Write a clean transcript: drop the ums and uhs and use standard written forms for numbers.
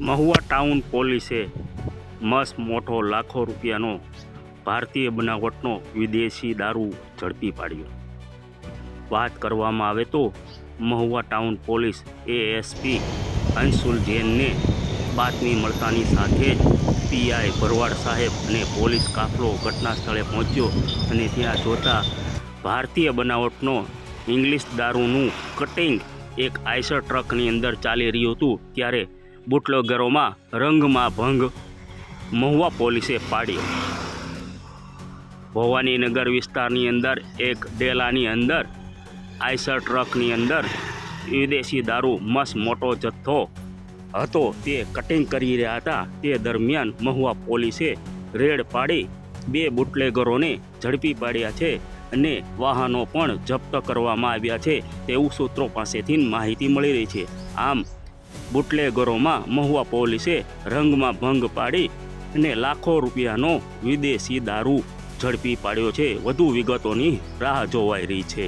Mahuva town પોલીસે મસ્ત મોટો લાખો રૂપિયાનો ભારતીય બનાવટનો વિદેશી દારૂ ઝડપી પાડ્યો. વાત કરવામાં આવે તો Mahuva town police ASP Anshul જૈનને બાતમી મળતાની સાથે જ પીઆઈ ભરવાડ સાહેબ અને પોલીસ કાફલો ઘટના સ્થળે પહોંચ્યો અને ત્યાં જોતા ભારતીય બનાવટનો ઇંગ્લિશ દારૂનું કટિંગ એક આઈસર ટ્રકની અંદર ચાલી રહ્યું હતું. ત્યારે બુટલેગરોમાં રંગમાં ભંગ મહુવા પોલીસે પાડ્યો. ભવાનીનગર વિસ્તારની અંદર એક ડેલાની અંદર આઈસર ટ્રકની અંદર વિદેશી દારૂ મસ્ત મોટો જથ્થો હતો તે કટિંગ કરી રહ્યા હતા. તે દરમિયાન મહુવા પોલીસે રેડ પાડી 2 બુટલેગરોને ઝડપી પાડ્યા છે અને વાહનો પણ જપ્ત કરવામાં આવ્યા છે તેવું સૂત્રો પાસેથી માહિતી મળી રહી છે. આમ બુટલેગરોમાં મહુવા પોલીસે રંગમાં ભંગ પાડી અને લાખો રૂપિયાનો વિદેશી દારૂ ઝડપી પાડ્યો છે. વધુ વિગતોની રાહ જોવાઈ રહી છે.